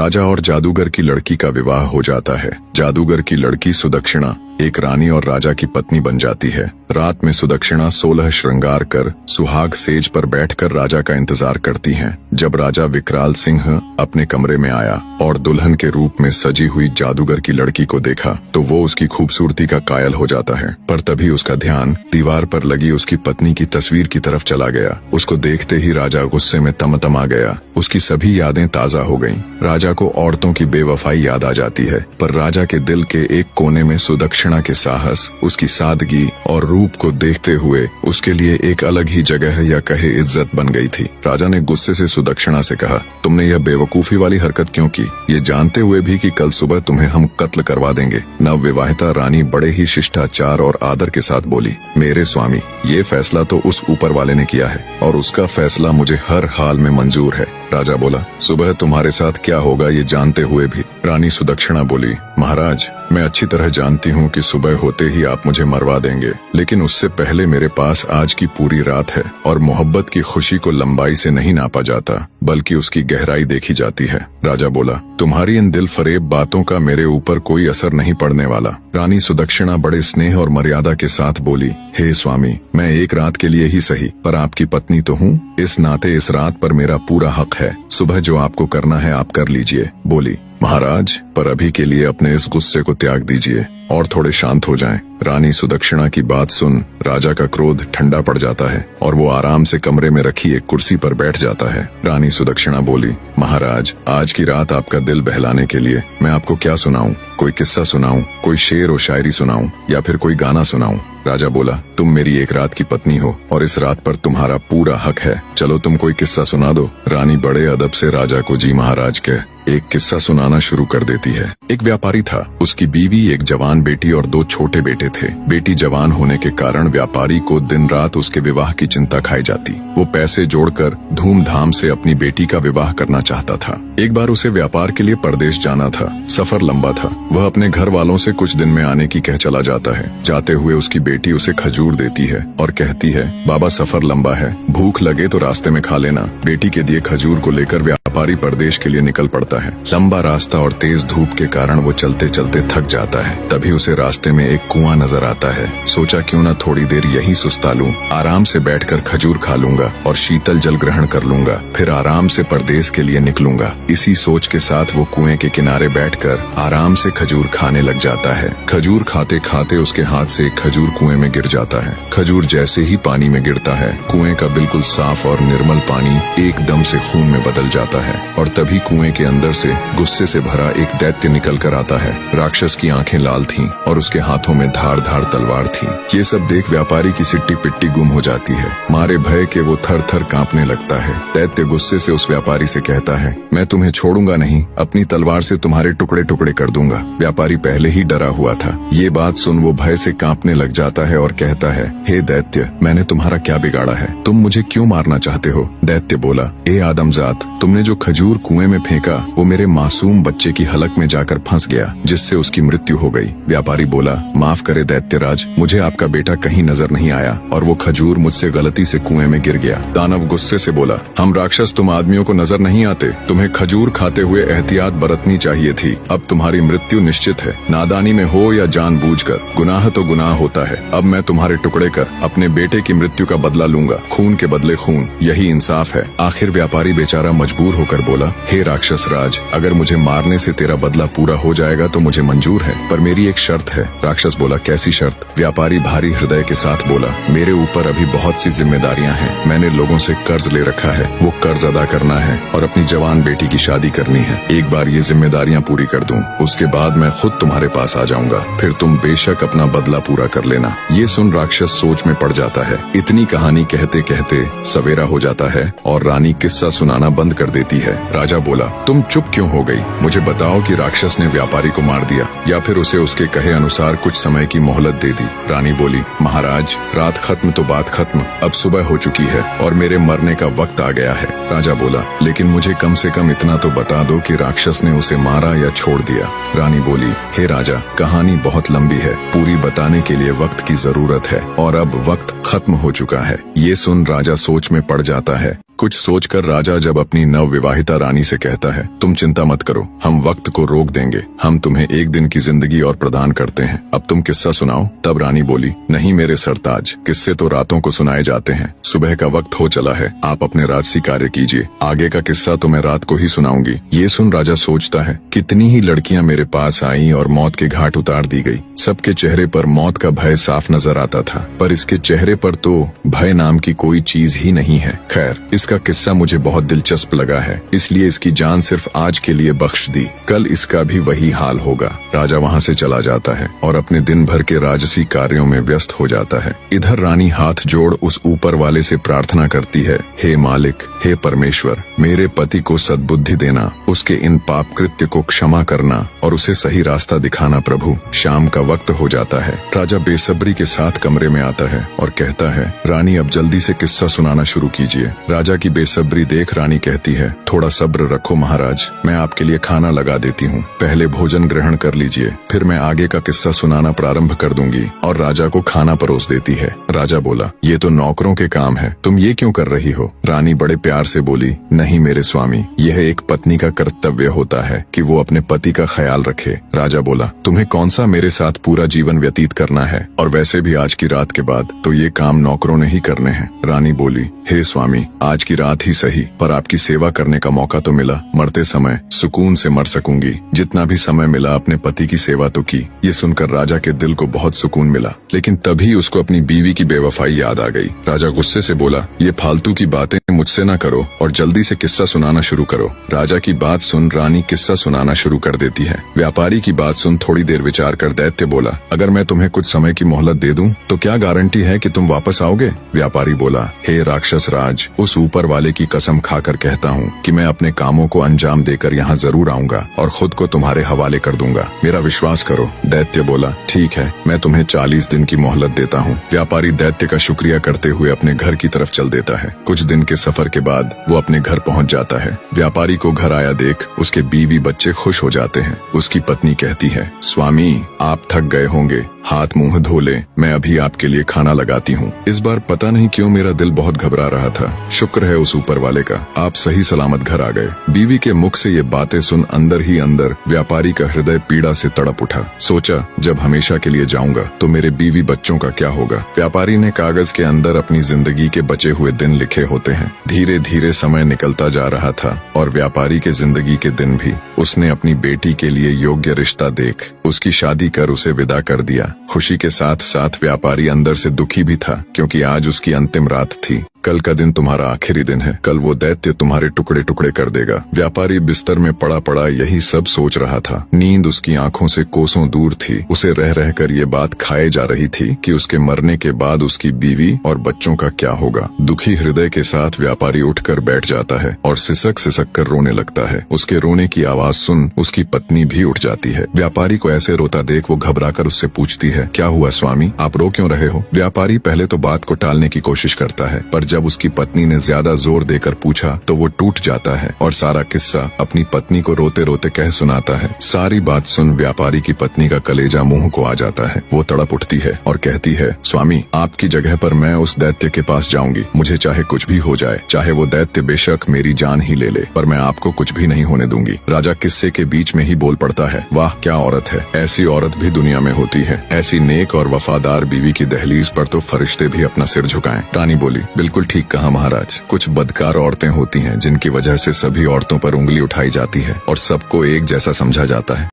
राजा और जादूगर की लड़की का विवाह हो जाता है। जादूगर की लड़की सुदक्षिणा एक रानी और राजा की पत्नी बन जाती है। रात में सुदक्षिणा 16 श्रृंगार कर सुहाग सेज पर बैठकर राजा का इंतजार करती हैं। जब राजा विकराल सिंह अपने कमरे में आया और दुल्हन के रूप में सजी हुई जादूगर की लड़की को देखा तो वो उसकी खूबसूरती का कायल हो जाता है। पर तभी उसका ध्यान दीवार पर लगी उसकी पत्नी की तस्वीर की तरफ चला गया। उसको देखते ही राजा गुस्से में तमतमा गया। उसकी सभी यादें ताजा हो गईं। राजा को औरतों की बेवफाई याद आ जाती है, पर राजा के दिल के एक कोने में सुदक्षिणा के साहस, उसकी सादगी और रूप को देखते हुए उसके लिए एक अलग ही जगह या कहे इज्जत बन गई थी। राजा ने गुस्से से सुदक्षिणा से कहा, तुमने यह बेवकूफी वाली हरकत क्यों की, ये जानते हुए भी कि कल सुबह तुम्हें हम कत्ल करवा देंगे। नवविवाहिता रानी बड़े ही शिष्टाचार और आदर के साथ बोली, मेरे स्वामी, ये फैसला तो उस ऊपर वाले ने किया है और उसका फैसला मुझे हर हाल में मंजूर है। राजा बोला, सुबह तुम्हारे साथ क्या होगा ये जानते हुए भी। रानी सुदक्षिणा बोली, महाराज, मैं अच्छी तरह जानती हूँ कि सुबह होते ही आप मुझे मरवा देंगे, लेकिन उससे पहले मेरे पास आज की पूरी रात है और मोहब्बत की खुशी को लंबाई से नहीं नापा जाता बल्कि उसकी गहराई देखी जाती है। राजा बोला, तुम्हारी इन दिल फरेब बातों का मेरे ऊपर कोई असर नहीं पड़ने वाला। रानी सुदक्षिणा बड़े स्नेह और मर्यादा के साथ बोली, हे स्वामी, मैं एक रात के लिए ही सही पर आपकी पत्नी तो हूँ, इस नाते इस रात पर मेरा पूरा हक है। सुबह जो आपको करना है आप कर लीजिए। बोली, महाराज, पर अभी के लिए अपने इस गुस्से को त्याग दीजिए और थोड़े शांत हो जाएं। रानी सुदक्षिणा की बात सुन राजा का क्रोध ठंडा पड़ जाता है और वो आराम से कमरे में रखी एक कुर्सी पर बैठ जाता है। रानी सुदक्षिणा बोली, महाराज, आज की रात आपका दिल बहलाने के लिए मैं आपको क्या सुनाऊं? कोई किस्सा सुनाऊं, कोई शेर और शायरी सुनाऊं या फिर कोई गाना सुनाऊं? राजा बोला, तुम मेरी एक रात की पत्नी हो और इस रात पर तुम्हारा पूरा हक है। चलो तुम कोई किस्सा सुना दो। रानी बड़े अदब से राजा को जी महाराज कह एक किस्सा सुनाना शुरू कर देती है। एक व्यापारी था, उसकी बीवी, एक जवान बेटी और 2 छोटे बेटे थे। बेटी जवान होने के कारण व्यापारी को दिन रात उसके विवाह की चिंता खाई जाती। वो पैसे जोड़कर धूमधाम से अपनी बेटी का विवाह करना चाहता था। एक बार उसे व्यापार के लिए परदेश जाना था। सफर लंबा था। वह अपने घर वालों से कुछ दिन में आने की कह चला जाता है। जाते हुए उसकी बेटी उसे खजूर देती है और कहती है, बाबा, सफर लंबा है, भूख लगे तो रास्ते में खा लेना। बेटी के दिए खजूर को लेकर व्यापारी परदेश के लिए निकल पड़ता है। लंबा रास्ता और तेज धूप के कारण वो चलते चलते थक जाता है। तभी उसे रास्ते में एक कुआं नजर आता है। सोचा क्यों न थोड़ी देर यहीं सुस्ता लूं, आराम से बैठकर खजूर खा लूंगा और शीतल जल ग्रहण कर लूंगा, फिर आराम से परदेश के लिए निकलूंगा। इसी सोच के साथ वो कुएं के किनारे बैठकर आराम से खजूर खाने लग जाता है। खजूर खाते खाते उसके हाथ से एक खजूर कुएं में गिर जाता है। खजूर जैसे ही पानी में गिरता है, कुएं का बिल्कुल साफ और निर्मल पानी एकदम से खून में बदल जाता है और तभी कुएं के अंदर से गुस्से से भरा एक दैत्य निकल कर आता है। राक्षस की आंखें लाल थीं और उसके हाथों में धार धार तलवार थी। ये सब देख व्यापारी की सिट्टी पिट्टी गुम हो जाती है। मारे भय के वो थर थर कांपने लगता है। दैत्य गुस्से से उस व्यापारी से कहता है, मैं तुम्हें छोड़ूंगा नहीं, अपनी तलवार से तुम्हारे टुकड़े टुकड़े कर दूंगा। व्यापारी पहले ही डरा हुआ था। ये बात सुन वो भय से कांपने लग जाता है और कहता है, हे दैत्य, मैंने तुम्हारा क्या बिगाड़ा है? तुम मुझे क्यों मारना चाहते हो? दैत्य बोला, ए आदमजात, तुमने जो खजूर कुएं में फेंका वो मेरे मासूम बच्चे की हलक में जाकर फंस गया, जिससे उसकी मृत्यु हो गई। व्यापारी बोला, माफ करे दैत्यराज, मुझे आपका बेटा कहीं नजर नहीं आया और वो खजूर मुझसे गलती से कुएं में गिर गया। दानव गुस्से से बोला, हम राक्षस तुम आदमियों को नजर नहीं आते? तुम्हें खजूर खाते हुए एहतियात बरतनी चाहिए थी। अब तुम्हारी मृत्यु निश्चित है, नादानी में हो या जानबूझकर। गुनाह तो गुनाह होता है। अब मैं तुम्हारे टुकड़े कर अपने बेटे की मृत्यु का बदला लूंगा। खून के बदले खून, यही इंसाफ है। आखिर व्यापारी बेचारा मजबूर होकर बोला, हे राक्षस राज, अगर मुझे मारने से तेरा बदला पूरा हो जाएगा तो मुझे मंजूर है, पर मेरी एक शर्त है। राक्षस बोला, कैसी शर्त? व्यापारी भारी हृदय के साथ बोला, मेरे ऊपर अभी बहुत सी जिम्मेदारियां हैं। मैंने लोगों से कर्ज ले रखा है, वो कर्ज अदा करना है और अपनी जवान बेटी की शादी करनी है। एक बार ये जिम्मेदारियां पूरी कर दूं, उसके बाद मैं खुद तुम्हारे पास आ जाऊंगा, फिर तुम बेशक अपना बदला पूरा कर लेना। ये सुन राक्षस सोच में पड़ जाता है। इतनी कहानी कहते कहते सवेरा हो जाता है और रानी किस्सा सुनाना बंद कर देती है। राजा बोला, तुम चुप क्यों हो गई? मुझे बताओ कि राक्षस ने व्यापारी को मार दिया या फिर उसे उसके कहे अनुसार कुछ समय की मोहलत दे दी। रानी बोली, महाराज, रात खत्म तो बात खत्म, अब सुबह हो चुकी है और मेरे मरने का वक्त आ गया है। राजा बोला, लेकिन मुझे कम से कम इतना तो बता दो कि राक्षस ने उसे मारा या छोड़ दिया। रानी बोली, हे राजा, कहानी बहुत लंबी है, पूरी बताने के लिए वक्त की जरूरत है और अब वक्त खत्म हो चुका है। ये सुन राजा सोच में पड़ जाता है। कुछ सोचकर राजा जब अपनी नवविवाहिता रानी से कहता है, तुम चिंता मत करो, हम वक्त को रोक देंगे, हम तुम्हें एक दिन की जिंदगी और प्रदान करते हैं, अब तुम किस्सा सुनाओ। तब रानी बोली, नहीं मेरे सरताज, किस्से तो रातों को सुनाए जाते हैं, सुबह का वक्त हो चला है, आप अपने राजसी कार्य कीजिए, आगे का किस्सा तो मैं रात को ही सुनाऊंगी। ये सुन राजा सोचता है, कितनी ही लड़कियां मेरे पास आईं और मौत के घाट उतार दी गई, सबके चेहरे पर मौत का भय साफ नजर आता था, पर इसके चेहरे पर तो भय नाम की कोई चीज ही नहीं है। खैर, इसका किस्सा मुझे बहुत दिलचस्प लगा है, इसलिए इसकी जान सिर्फ आज के लिए बख्श दी, कल इसका भी वही हाल होगा। राजा वहाँ से चला जाता है और अपने दिन भर के राजसी कार्यों में व्यस्त हो जाता है। इधर रानी हाथ जोड़ उस ऊपर वाले से प्रार्थना करती है, हे मालिक, हे परमेश्वर, मेरे पति को सद्बुद्धि देना, उसके इन पाप कृत्य को क्षमा करना और उसे सही रास्ता दिखाना प्रभु। शाम का वक्त हो जाता है। राजा बेसब्री के साथ कमरे में आता है और कहता है, रानी अब जल्दी से किस्सा सुनाना शुरू कीजिए। राजा की बेसब्री देख रानी कहती है, थोड़ा सब्र रखो महाराज, मैं आपके लिए खाना लगा देती हूँ, पहले भोजन ग्रहण कर लीजिए, फिर मैं आगे का किस्सा सुनाना प्रारंभ कर दूंगी। और राजा को खाना परोस देती है। राजा बोला, ये तो नौकरों के काम है, तुम ये क्यों कर रही हो? रानी बड़े प्यार से बोली, नहीं मेरे स्वामी, यह एक पत्नी का कर्तव्य होता है कि वो अपने पति का ख्याल रखे। राजा बोला, तुम्हें कौन सा मेरे साथ पूरा जीवन व्यतीत करना है, और वैसे भी आज की रात के बाद तो ये काम नौकरों ने ही करने हैं। रानी बोली, हे स्वामी, आज की रात ही सही, पर आपकी सेवा करने का मौका तो मिला, मरते समय सुकून से मर सकूंगी, जितना भी समय मिला अपने पति की सेवा तो की। ये सुनकर राजा के दिल को बहुत सुकून मिला, लेकिन तभी उसको अपनी बीवी की बेवफाई याद आ गई। राजा गुस्से से बोला, ये फालतू की बातें मुझसे न करो और जल्दी से किस्सा सुनाना शुरू करो। राजा की बात सुन रानी किस्सा सुनाना शुरू कर देती है। व्यापारी की बात सुन थोड़ी देर विचार कर दैत्य बोला, अगर मैं तुम्हें कुछ समय की मोहलत दे दूं तो क्या गारंटी है कि तुम वापस आओगे? व्यापारी बोला, हे राक्षस राज, उस ऊपर वाले की कसम खाकर कहता हूँ कि मैं अपने कामों को अंजाम देकर यहाँ जरूर आऊंगा और खुद को तुम्हारे हवाले कर दूंगा, मेरा विश्वास करो। दैत्य बोला, ठीक है, मैं तुम्हें 40 दिन की मोहलत देता हूँ। व्यापारी दैत्य का शुक्रिया करते हुए अपने घर की तरफ चल देता है। कुछ दिन के सफर के बाद वो अपने घर पहुँच जाता है। व्यापारी को घर आया देख उसके बीवी बच्चे खुश हो जाते हैं। उसकी पत्नी कहती है, स्वामी, आप थक गए होंगे, हाथ मुंह धो ले, मैं अभी आपके लिए खाना लगाती हूँ। इस बार पता नहीं क्यों मेरा दिल बहुत घबरा रहा था, शुक्र है उस ऊपर वाले का, आप सही सलामत घर आ गए। बीवी के मुख से ये बातें सुन अंदर ही अंदर व्यापारी का हृदय पीड़ा से तड़प उठा। सोचा, जब हमेशा के लिए जाऊंगा तो मेरे बीवी बच्चों का क्या होगा? व्यापारी ने कागज के अंदर अपनी जिंदगी के बचे हुए दिन लिखे होते हैं। धीरे धीरे समय निकलता जा रहा था और व्यापारी के जिंदगी के दिन भी। उसने अपनी बेटी के लिए योग्य रिश्ता देख उसकी शादी कर उसे विदा कर दिया। खुशी के साथ साथ व्यापारी अंदर से दुखी भी था, क्योंकि आज उसकी अंतिम रात थी। कल का दिन तुम्हारा आखिरी दिन है, कल वो दैत्य तुम्हारे टुकड़े टुकड़े कर देगा। व्यापारी बिस्तर में पड़ा पड़ा यही सब सोच रहा था। नींद उसकी आंखों से कोसों दूर थी। उसे रह रहकर ये बात खाए जा रही थी कि उसके मरने के बाद उसकी बीवी और बच्चों का क्या होगा। दुखी हृदय के साथ व्यापारी उठकर बैठ जाता है और सिसक सिसक कर रोने लगता है। उसके रोने की आवाज सुन उसकी पत्नी भी उठ जाती है। व्यापारी को ऐसे रोता देख वो घबराकर उससे पूछती है, क्या हुआ स्वामी, आप रो क्यों रहे हो? व्यापारी पहले तो बात को टालने की कोशिश करता है, पर जब उसकी पत्नी ने ज्यादा जोर देकर पूछा तो वो टूट जाता है और सारा किस्सा अपनी पत्नी को रोते रोते कह सुनाता है। सारी बात सुन व्यापारी की पत्नी का कलेजा मुंह को आ जाता है। वो तड़प उठती है और कहती है, स्वामी, आपकी जगह पर मैं उस दैत्य के पास जाऊंगी। मुझे चाहे कुछ भी हो जाए, चाहे वो दैत्य बेशक मेरी जान ही ले ले, पर मैं आपको कुछ भी नहीं होने दूंगी। राजा किस्से के बीच में ही बोल पड़ता है, वाह क्या औरत है, ऐसी औरत भी दुनिया में होती है। ऐसी नेक और वफादार बीवी की दहलीज पर तो फरिश्ते भी अपना सिर झुकाएं। रानी बोली, बिल्कुल ठीक कहा महाराज, कुछ बदकार औरतें होती हैं जिनकी वजह से सभी औरतों पर उंगली उठाई जाती है और सबको एक जैसा समझा जाता है।